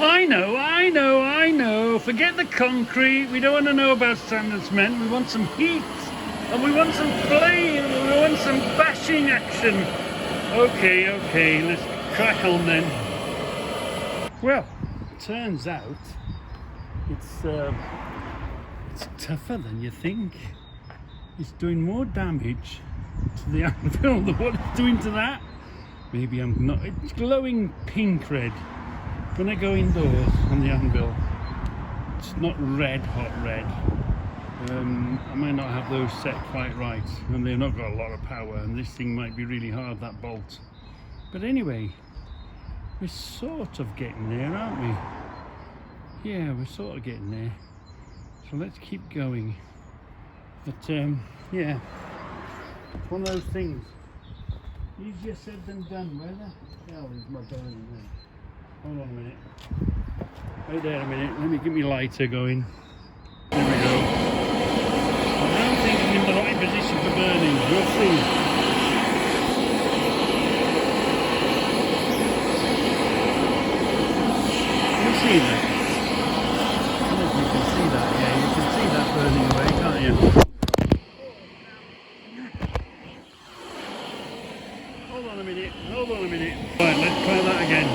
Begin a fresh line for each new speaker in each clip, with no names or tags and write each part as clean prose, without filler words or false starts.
I know. Forget the concrete. We don't want to know about sand and cement. We want some heat. And we want some flame. And we want some bashing action. Okay. Let's crack on then. Well, turns out it's tougher than you think. It's doing more damage to the anvil than what it's doing to that. Maybe I'm not. It's glowing pink red. When I go indoors on the anvil, it's not red, hot red. I might not have those set quite right, and they've not got a lot of power, and this thing might be really hard, that bolt. But anyway, we're sort of getting there, aren't we? Yeah, we're sort of getting there. So let's keep going. But yeah, it's one of those things. Easier said than done. Where the hell is my burning then? Hold on a minute. Wait there a minute. Let me get my lighter going. There we go. I don't think I'm in the right position for burning. We'll see. Can you see that? I don't know if you can see that. Yeah, you can see that burning away, can't you? Hold on a minute. Right, let's try that again.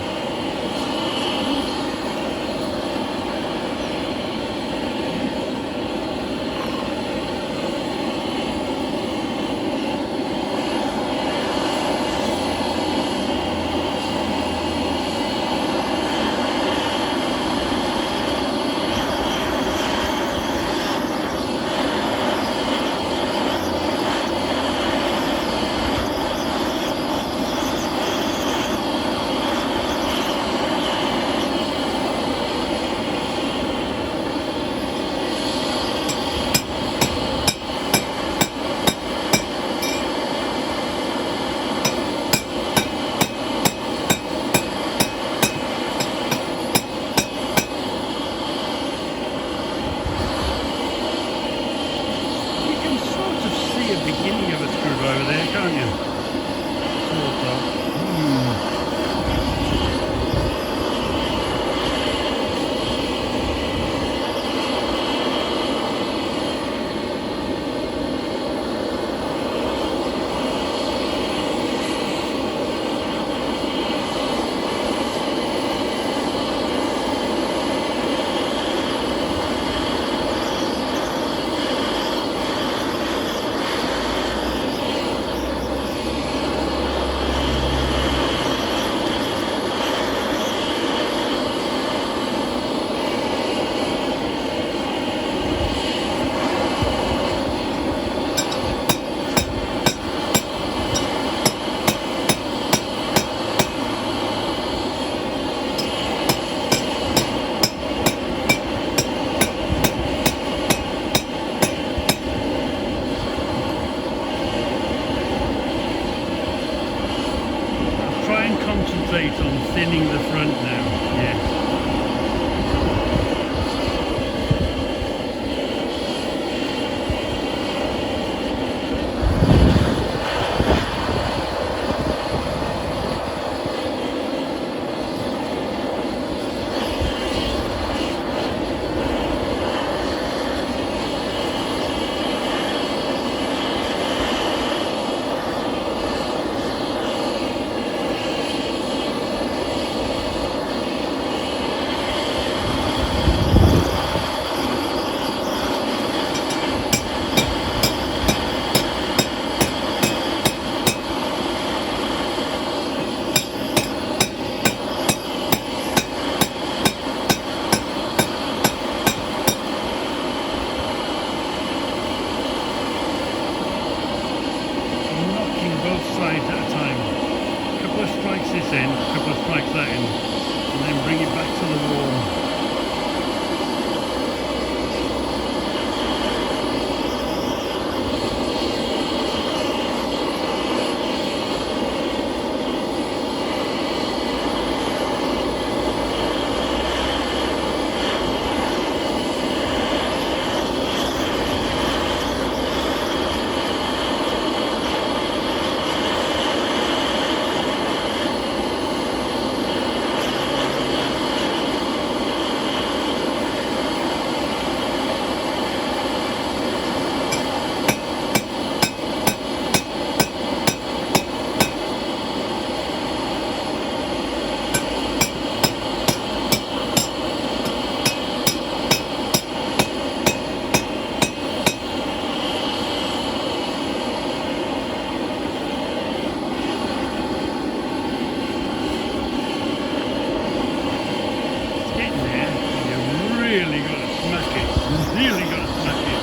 really got to smack it. Really got to smack it.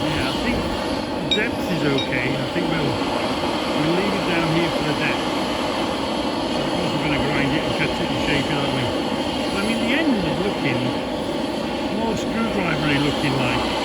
Yeah, I think the depth is okay. I think we'll leave it down here for the depth. Of course we're going to grind it and cut it and shape it, aren't we? But I mean, the end is looking more screwdrivery looking like.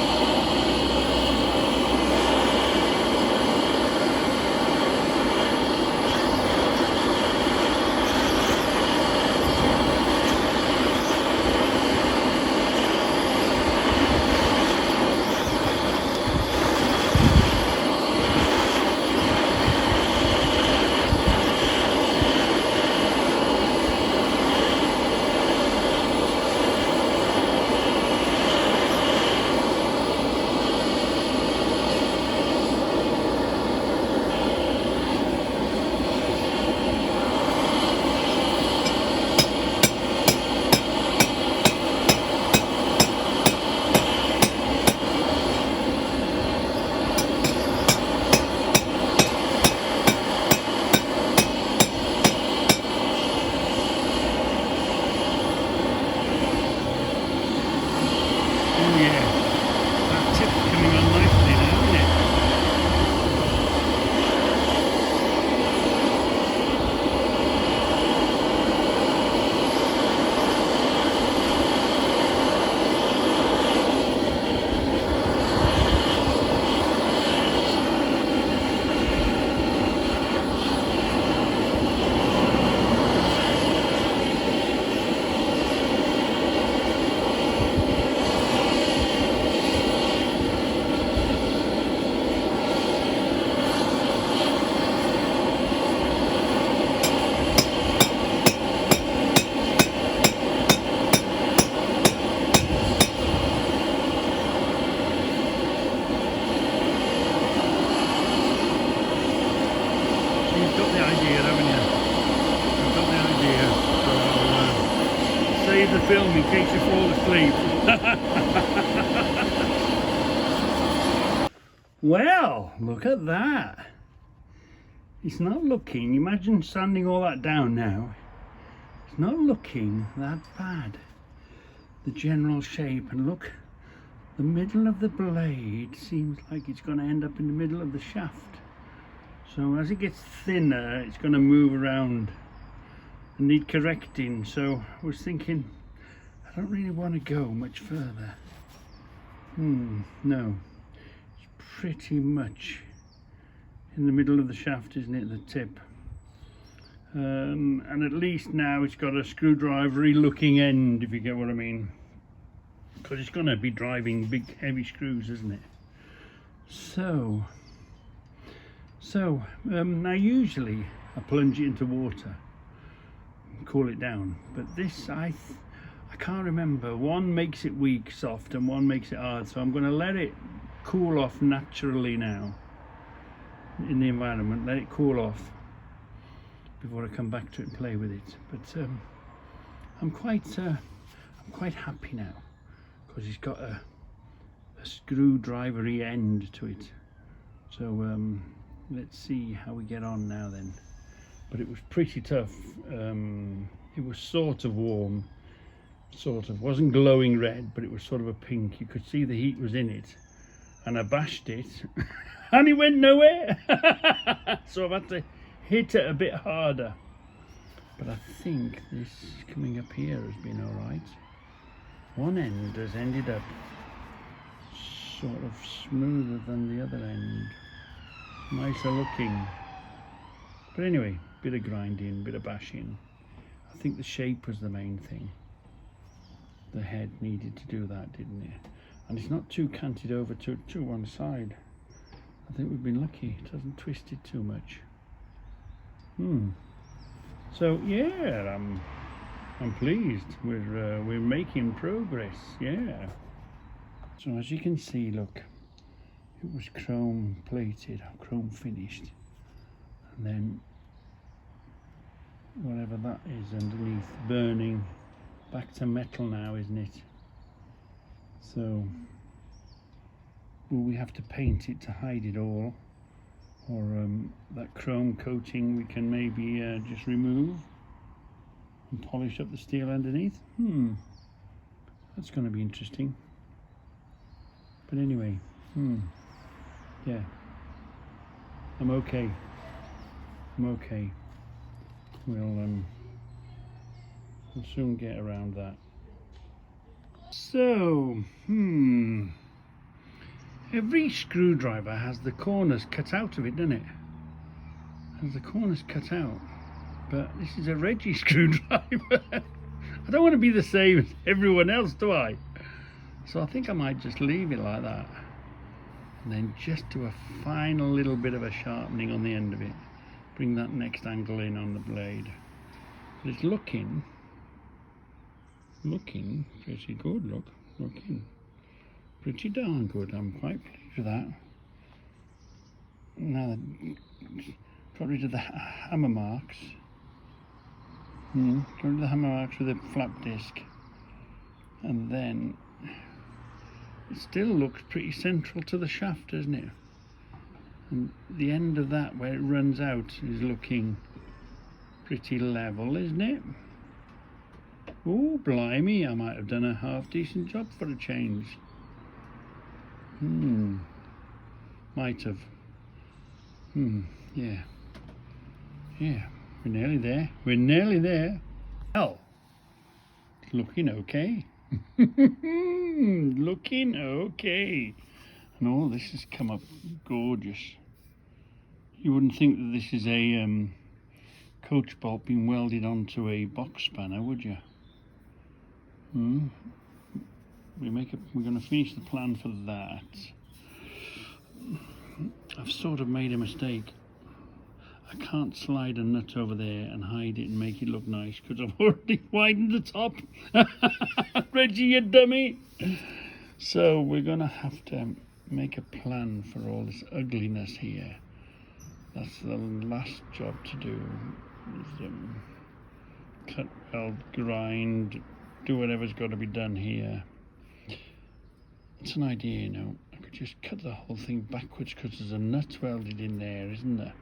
The film in case you fall asleep. Well, look at that. It's not looking, imagine sanding all that down now. It's not looking that bad. The general shape, and look, the middle of the blade seems like it's going to end up in the middle of the shaft. So as it gets thinner, it's going to move around and need correcting. So I was thinking, I don't really want to go much further. No, it's pretty much in the middle of the shaft, isn't it, the tip? And at least now it's got a screwdrivery looking end, if you get what I mean, because it's going to be driving big heavy screws, isn't it? So now usually I plunge it into water and cool it down, but this I can't remember, one makes it weak soft and one makes it hard, so I'm going to let it cool off naturally now in the environment. Let it cool off before I come back to it and play with it. But I'm quite happy now because it's got a screwdrivery end to it. So let's see how we get on now then. But it was pretty tough. It was sort of warm, wasn't glowing red, but it was sort of a pink. You could see the heat was in it, and I bashed it and it went nowhere. So I've had to hit it a bit harder, but I think this coming up here has been all right. One end has ended up sort of smoother than the other end, nicer looking. But anyway, bit of grinding, bit of bashing. I think the shape was the main thing. The head needed to do that, didn't it? And it's not too canted over to one side. I think we've been lucky. It hasn't twisted too much. So yeah, I'm pleased. We're making progress. Yeah. So as you can see, look, it was chrome plated, chrome finished, and then whatever that is underneath, burning back to metal now, isn't it? So will we have to paint it to hide it all, or that chrome coating we can maybe just remove and polish up the steel underneath? That's going to be interesting. But anyway, yeah, I'm okay. We'll soon get around that. So, every screwdriver has the corners cut out of it, doesn't it? Has the corners cut out. But this is a Reggie screwdriver. I don't want to be the same as everyone else, do I? So I think I might just leave it like that. And then just do a final little bit of a sharpening on the end of it. Bring that next angle in on the blade. But it's looking pretty good, looking pretty darn good. I'm quite pleased with that. Now, got rid of the hammer marks. Got rid of the hammer marks with a flap disc. And then it still looks pretty central to the shaft, doesn't it? And the end of that, where it runs out, is looking pretty level, isn't it? Oh, blimey, I might have done a half decent job for a change. Might have. Yeah. We're nearly there. Well, it's looking okay. Looking okay. And all this has come up gorgeous. You wouldn't think that this is a coach bolt being welded onto a box spanner, would you? We're going to finish the plan for that. I've sort of made a mistake. I can't slide a nut over there and hide it and make it look nice because I've already widened the top. Reggie, you dummy. So we're going to have to make a plan for all this ugliness here. That's the last job to do. Is, cut, weld, grind, do whatever's got to be done here. It's an idea, you know. I could just cut the whole thing backwards because there's a nut welded in there, isn't there?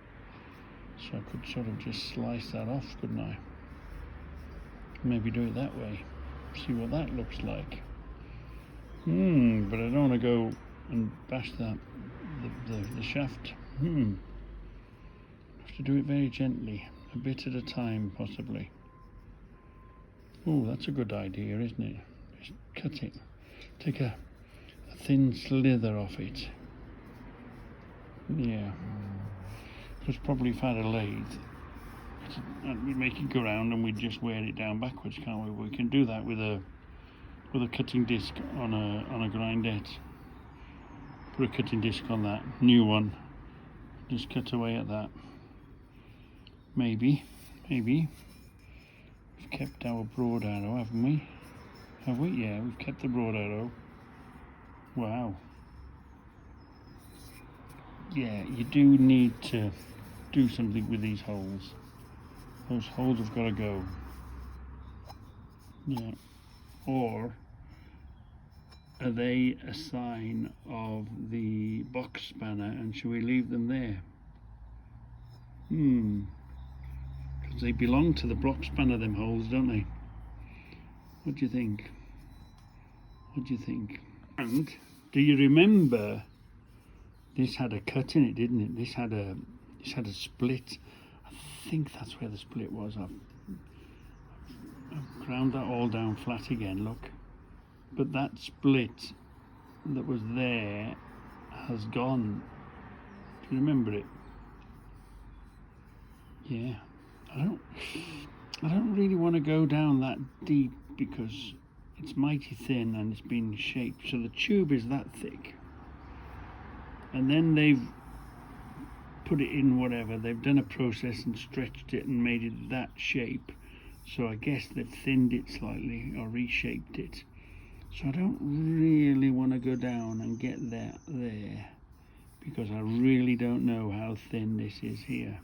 So I could sort of just slice that off, couldn't I? Maybe do it that way. See what that looks like. But I don't want to go and bash the shaft. Have to do it very gently, a bit at a time, possibly. Oh, that's a good idea, isn't it? Just cut it. Take a thin slither off it. Yeah. Because probably if I had a lathe, we'd make it go round and we'd just wear it down backwards, can't we? We can do that with a cutting disc on a grindette. Put a cutting disc on that new one. Just cut away at that. Maybe. We've kept our broad arrow, haven't we? Have we? Yeah, we've kept the broad arrow. Wow. Yeah, you do need to do something with these holes. Those holes have got to go. Yeah. Or are they a sign of the box spanner and should we leave them there? Because they belong to the box spanner, them holes, don't they? What do you think? And do you remember this had a cut in it, didn't it? This had a split. I think that's where the split was. I've ground that all down flat again, look. But that split that was there has gone. Do you remember it? Yeah. I don't really want to go down that deep because it's mighty thin and it's been shaped. So the tube is that thick. And then they've put it in whatever. They've done a process and stretched it and made it that shape. So I guess they've thinned it slightly or reshaped it. So I don't really want to go down and get that there because I really don't know how thin this is here.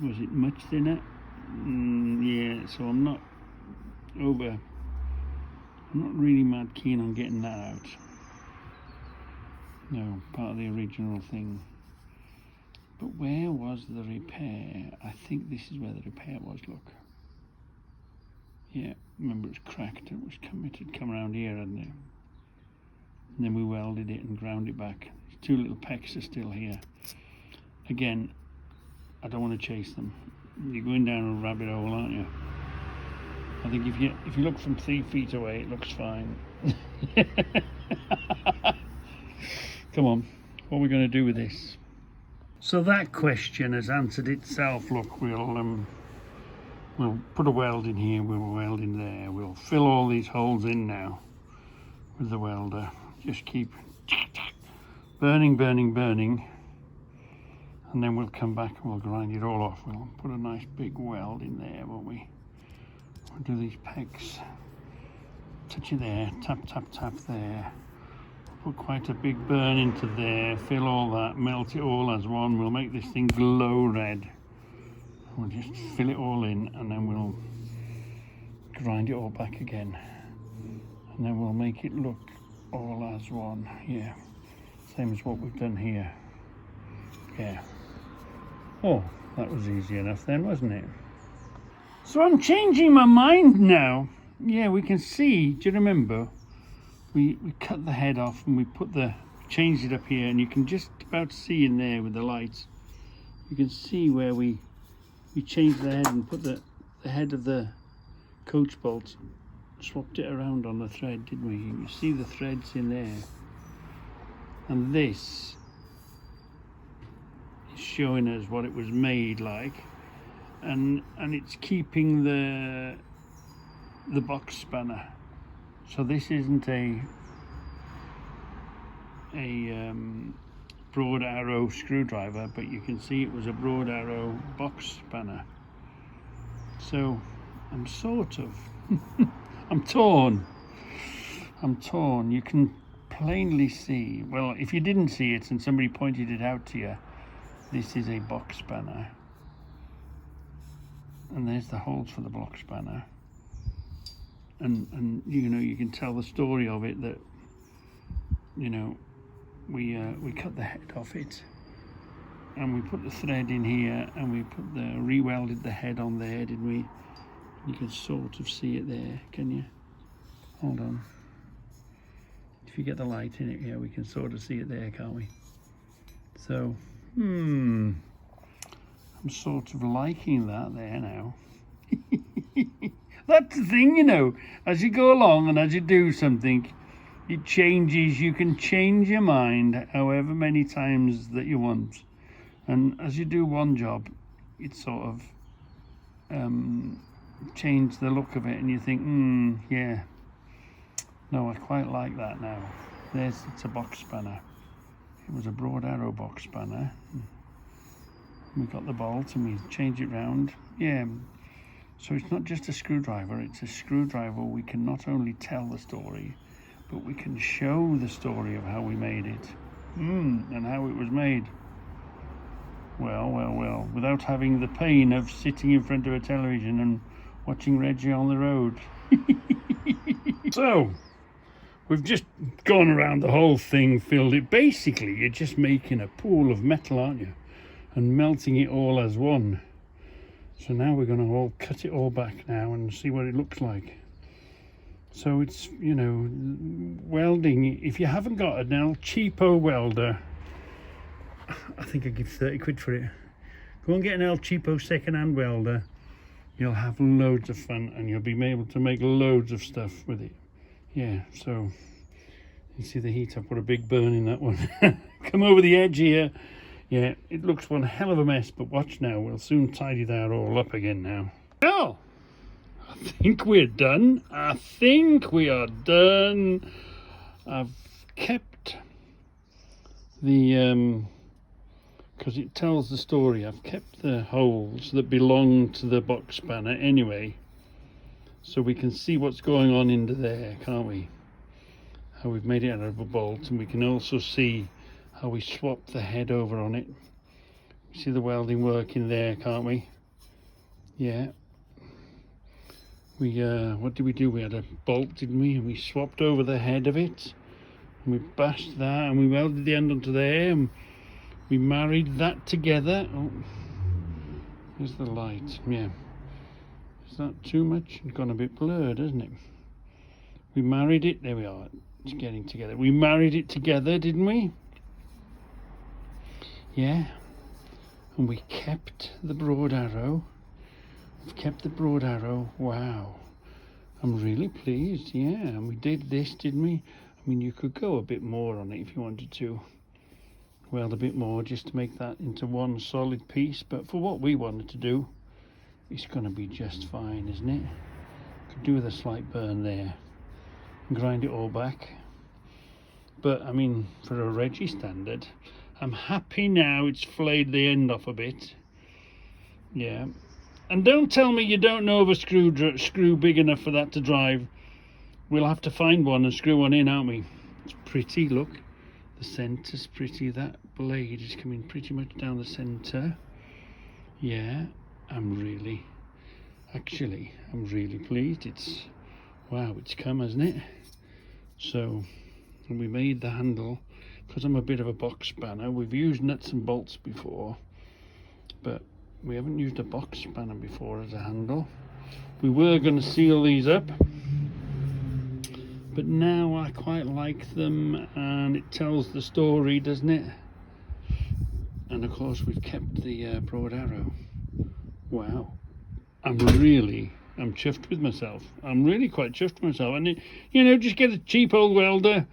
Was it much thinner? Yeah, so I'm not really mad keen on getting that out. No, part of the original thing. But where was the repair? I think this is where the repair was, look. Yeah. remember it's cracked. It had come around here, hadn't it? And then we welded it and ground it back. 2 little pecks are still here. Again, I don't want to chase them. You're going down a rabbit hole, aren't you? I think if you look from 3 feet away, it looks fine. Come on, what are we going to do with this? So that question has answered itself. Look, we'll put a weld in here, we'll weld in there, we'll fill all these holes in now with the welder. Just keep burning, and then we'll come back and we'll grind it all off. We'll put a nice big weld in there, won't we? We'll do these pegs, touch it there, tap there, put quite a big burn into there, fill all that, melt it all as one. We'll make this thing glow red. We'll just fill it all in, and then we'll grind it all back again, and then we'll make it look all as one. Yeah, same as what we've done here. Yeah. Oh, that was easy enough then, wasn't it? So I'm changing my mind now. Yeah, we can see, do you remember? We cut the head off and we changed it up here, and you can just about see in there with the lights. You can see where we changed the head and put the head of the coach bolt, swapped it around on the thread, didn't we? You see the threads in there. And this is showing us what it was made like, and it's keeping the box spanner. So this isn't a broad arrow screwdriver, but you can see it was a broad arrow box spanner. So I'm sort of I'm torn. You can plainly see, well, if you didn't see it and somebody pointed it out to you, this is a box spanner, and there's the holes for the box spanner, and you know, you can tell the story of it, that, you know, we cut the head off it, and we put the thread in here, and we re-welded the head on there, didn't we? You can sort of see it there, can you? Hold on. If you get the light in it, yeah, we can sort of see it there, can't we? So, I'm sort of liking that there now. That's the thing, you know, as you go along and as you do something, it changes. You can change your mind however many times that you want. And as you do one job, it sort of change the look of it, and you think, yeah, no, I quite like that now. It's a box spanner. It was a broad arrow box spanner. We got the bolt and we changed it round. Yeah, so it's not just a screwdriver, it's a screwdriver. We can not only tell the story, but we can show the story of how we made it, and how it was made. Well, without having the pain of sitting in front of a television and watching Reggie on the road. So, we've just gone around the whole thing, filled it. Basically, you're just making a pool of metal, aren't you? And melting it all as one. So now we're going to all cut it all back now and see what it looks like. So it's, you know, welding. If you haven't got an El Cheapo welder, I think I'd give 30 quid for it. Go and get an El Cheapo second-hand welder. You'll have loads of fun, and you'll be able to make loads of stuff with it. Yeah, so you see the heat. I put a big burn in that one. Come over the edge here. Yeah, it looks one hell of a mess, but watch now. We'll soon tidy that all up again now. Well, I think we're done. I think we are done. I've kept the because it tells the story. I've kept the holes that belong to the box spanner anyway, so we can see what's going on into there, can't we? How we've made it out of a bolt, and we can also see how we swapped the head over on it. See the welding work in there, can't we? Yeah. We what did we do? We had a bolt, didn't we? And we swapped over the head of it, and we bashed that, and we welded the end onto there, and we married that together. Oh, there's the light. Yeah. Is that too much? It's gone a bit blurred, hasn't it? We married it. There we are. It's getting together. We married it together, didn't we? Yeah. And we kept the broad arrow. We've kept the broad arrow. Wow. I'm really pleased. Yeah. And we did this, didn't we? I mean, you could go a bit more on it if you wanted to. Weld a bit more just to make that into one solid piece. But for what we wanted to do, it's going to be just fine, isn't it? Could do with a slight burn there. And grind it all back. But, I mean, for a Reggie standard, I'm happy now it's flayed the end off a bit. Yeah. And don't tell me you don't know of a screw big enough for that to drive. We'll have to find one and screw one in, aren't we? It's pretty, look. The centre's pretty. That blade is coming pretty much down the centre. Yeah, I'm really pleased. It's, wow, it's come, hasn't it? So, and we made the handle, because I'm a bit of a box spanner. We've used nuts and bolts before, but we haven't used a box spanner before as a handle. We were going to seal these up, but now I quite like them, and it tells the story, doesn't it? And of course we've kept the broad arrow. Wow, I'm chuffed with myself. I'm really quite chuffed with myself. And you know, just get a cheap old welder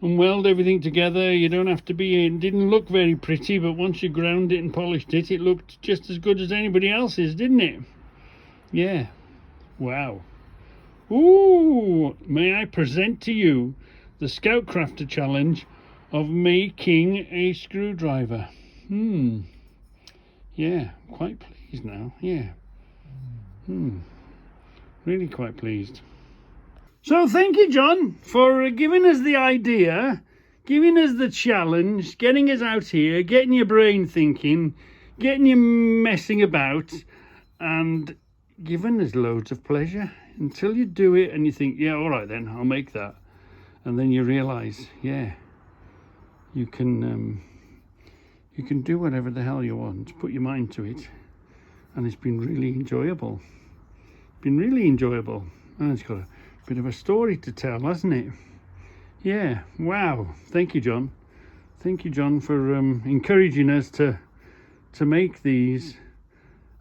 and weld everything together. You don't have to be, it didn't look very pretty, but once you ground it and polished it, it looked just as good as anybody else's, didn't it? Yeah. Wow. Ooh, may I present to you the Scoutcrafter challenge of making a screwdriver. Yeah, quite pleased now. Yeah. Really quite pleased. So thank you, John, for giving us the idea, giving us the challenge, getting us out here, getting your brain thinking, getting you messing about, and giving us loads of pleasure. Until you do it and you think, yeah, all right then, I'll make that. And then you realise, yeah, you can do whatever the hell you want. Put your mind to it. And it's been really enjoyable. And it's got a bit of a story to tell, hasn't it? Yeah, wow. Thank you, John. Thank you, John, for encouraging us to make these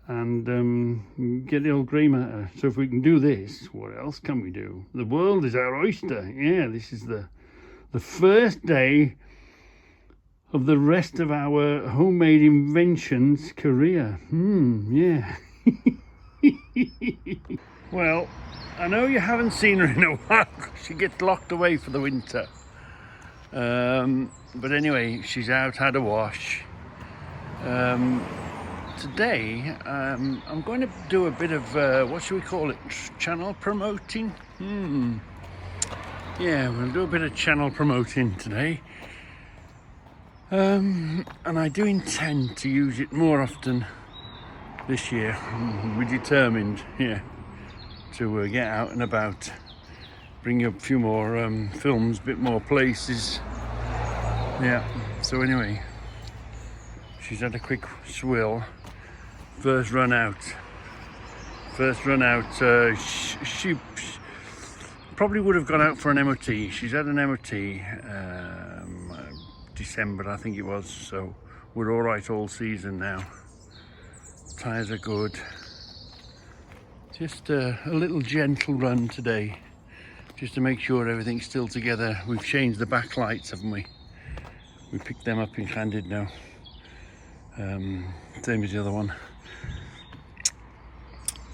and get the old grey matter. So if we can do this, what else can we do? The world is our oyster. Yeah, this is the first day of the rest of our homemade inventions career. Yeah. Well, I know you haven't seen her in a while. She gets locked away for the winter. But anyway, she's out, had a wash. Today, I'm going to do a bit of, what should we call it, channel promoting? Yeah, we'll do a bit of channel promoting today. And I do intend to use it more often this year. We're determined, yeah, to get out and about, bring you a few more films, a bit more places. Yeah, so anyway, she's had a quick swill. First run out, she probably would have gone out for an MOT. She's had an MOT, December I think it was, so we're all right all season now. Tyres are good. Just a little gentle run today, just to make sure everything's still together. We've changed the backlights, haven't we? We picked them up in Candid now. Same as the other one.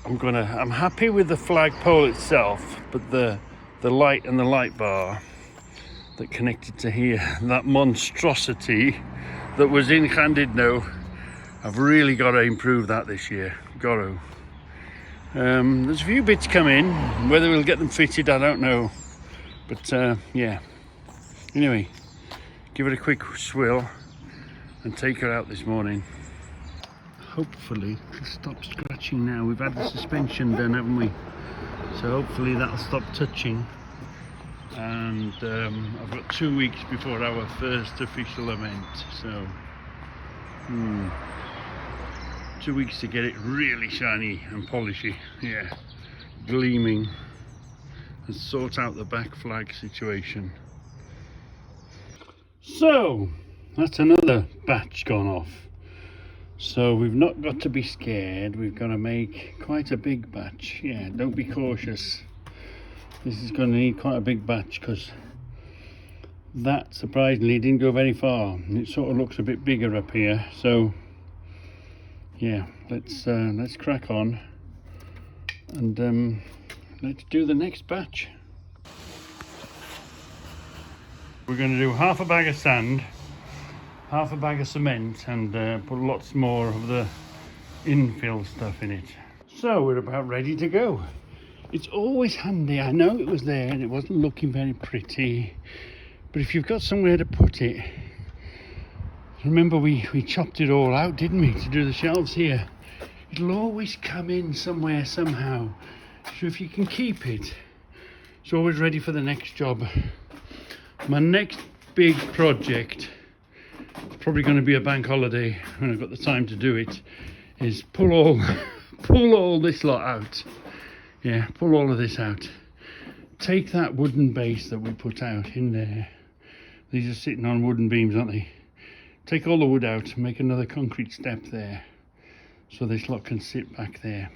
I'm happy with the flagpole itself, but the light and the light bar that connected to here, that monstrosity that was in Llandudno, I've really got to improve that this year. Got to. There's a few bits come in. Whether we'll get them fitted, I don't know. But yeah. Anyway, give it a quick swill and take her out this morning. Hopefully it'll stop scratching now. We've had the suspension done, haven't we? So hopefully that'll stop touching. And I've got 2 weeks before our first official event, so 2 weeks to get it really shiny and polishy, yeah, gleaming, and sort out the back flag situation. So that's another batch gone off. So we've not got to be scared. We've got to make quite a big batch. Yeah, don't be cautious. This is going to need quite a big batch because that surprisingly didn't go very far. It sort of looks a bit bigger up here. So yeah, let's crack on and let's do the next batch. We're going to do half a bag of sand, half a bag of cement, and put lots more of the infill stuff in it. So we're about ready to go. It's always handy. I know it was there and it wasn't looking very pretty, but if you've got somewhere to put it, remember we chopped it all out, didn't we, to do the shelves here? It'll always come in somewhere somehow. So if you can keep it, it's always ready for the next job. My next big project, it's probably going to be a bank holiday when I've got the time to do it, is pull all this lot out. Yeah, pull all of this out. Take that wooden base that we put out in there. These are sitting on wooden beams, aren't they? Take all the wood out and make another concrete step there, so this lot can sit back there.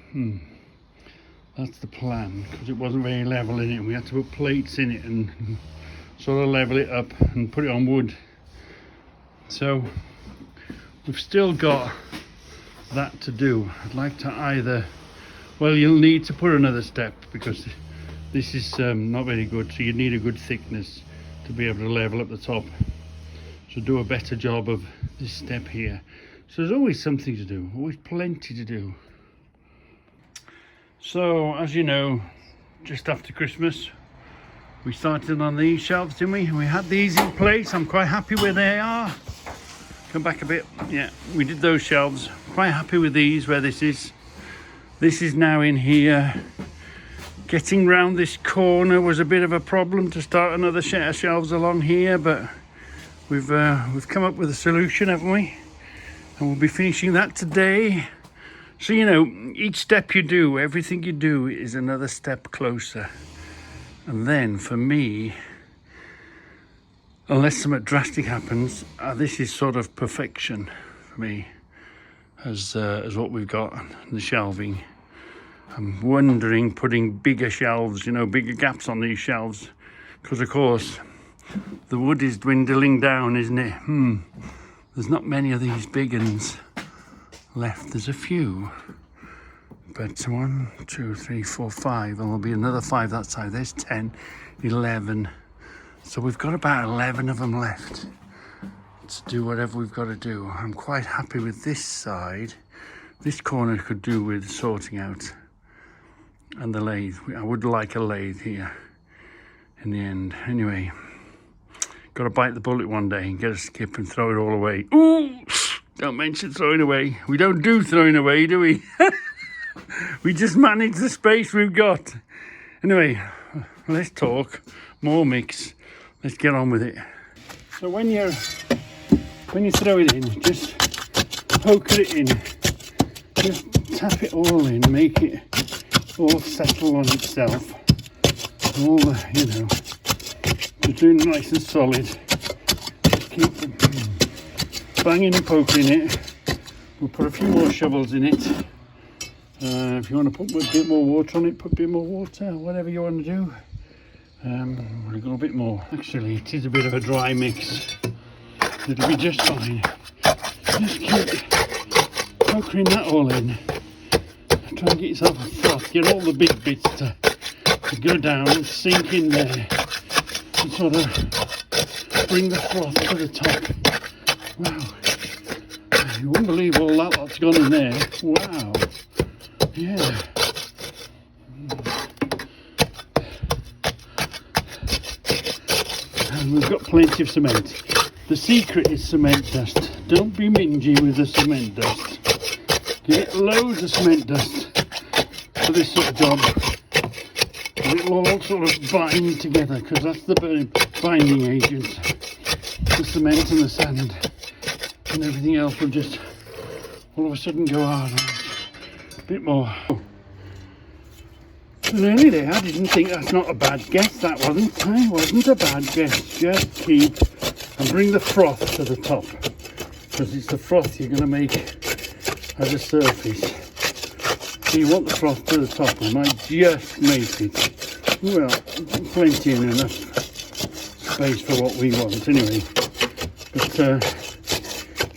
That's the plan, because it wasn't very level in it. We had to put plates in it and sort of level it up and put it on wood. So we've still got that to do. I'd like to either, well, you'll need to put another step because this is not very good, so you need a good thickness to be able to level up the top. So do a better job of this step here. So there's always something to do, always plenty to do. So as you know, just after Christmas, we started on these shelves, didn't we? We had these in place. I'm quite happy where they are. Come back a bit. Yeah, we did those shelves. Quite happy with these, where this is. This is now in here. Getting round this corner was a bit of a problem to start another set of shelves along here, but we've come up with a solution, haven't we? And we'll be finishing that today. So, you know, each step you do, everything you do is another step closer. And then for me, unless something drastic happens, this is sort of perfection for me as what we've got, the shelving. I'm wondering putting bigger shelves, you know, bigger gaps on these shelves, because of course the wood is dwindling down, isn't it? There's not many of these big ones left. There's a few, but 1, 2, 3, 4, 5, and there'll be another 5 that side. There's 10, 11. So we've got about 11 of them left to do whatever we've got to do. I'm quite happy with this side. This corner could do with sorting out, and the lathe. I would like a lathe here in the end. Anyway, got to bite the bullet one day and get a skip and throw it all away. Ooh, don't mention throwing away. We don't do throwing away, do we? We just manage the space we've got. Anyway, let's talk more mix. Let's get on with it. So when you throw it in, just poker it in. Just tap it all in, make it all settle on itself. All the, you know, just doing it nice and solid. Just keep banging and poking it. We'll put a few more shovels in it. If you want to put a bit more water on it, put a bit more water, whatever you want to do. We've got a bit more. Actually, it is a bit of a dry mix. It'll be just fine. Just keep pokering that all in. Try and get yourself a froth. Get all the big bits to go down and sink in there. And sort of bring the froth to the top. Wow. You wouldn't believe all that lot's gone in there. Wow. Yeah. And we've got plenty of cement. The secret is cement dust. Don't be mingy with the cement dust. Get loads of cement dust for this sort of job. And it'll all sort of bind together, because that's the binding agent. The cement and the sand and everything else will just all of a sudden go, oh, no, a bit more. And early there, I didn't think that's not a bad guess. That wasn't a bad guess. Just keep and bring the froth to the top, because it's the froth you're going to make as a surface. So you want the froth to the top. I might just make it, well, plenty and enough space for what we want anyway. But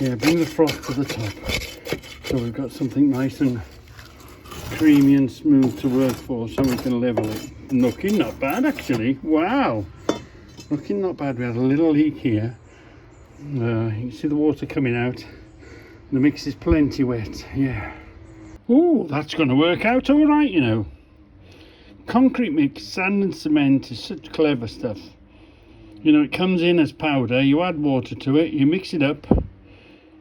yeah, bring the froth to the top, so we've got something nice and creamy and smooth to work for, so we can level it. Looking not bad actually. Wow, looking not bad. We had a little leak here. You can see the water coming out. The mix is plenty wet. Yeah. Oh, that's going to work out all right, you know. Concrete mix, sand and cement is such clever stuff. You know, it comes in as powder, you add water to it, you mix it up,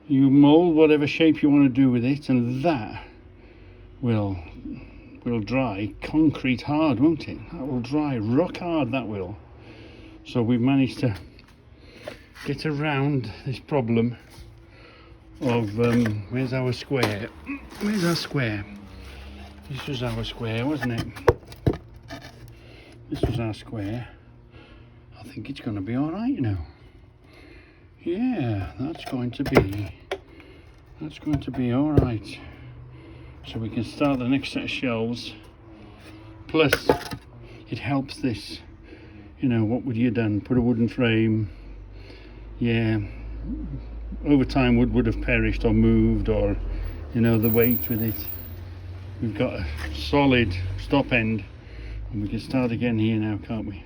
you mould whatever shape you want to do with it, and that will dry concrete hard, won't it? That will dry rock hard, that will. So we've managed to get around this problem of where's our square? Where's our square? This was our square, wasn't it? This was our square. I think it's going to be all right, you know. Yeah, that's going to be all right. So we can start the next set of shelves. Plus, it helps this. You know, what would you have done? Put a wooden frame. Yeah. Over time wood would have perished or moved, or you know, the weight with it. We've got a solid stop end, and we can start again here now, can't we,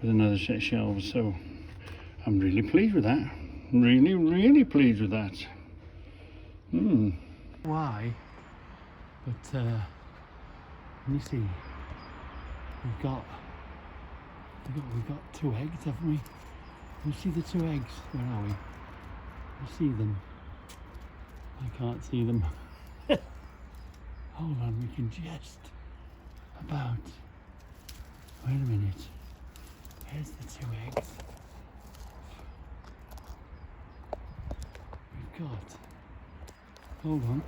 with another set of shelves. So I'm really pleased with that. Really pleased with that. Why, but you see, we've got 2 eggs, haven't we? You see the 2 eggs? Where are we? You see them? I can't see them. Hold on, we can just about. Wait a minute. Here's the 2 eggs. We've got. Hold on.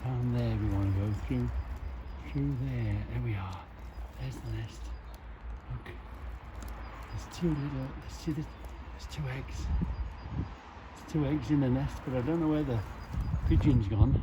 Down there we want to go through. Through there. There we are. There's the nest. Look. There's 2 little. See the. There's 2 eggs. There's 2 eggs in the nest, but I don't know where the pigeon's gone.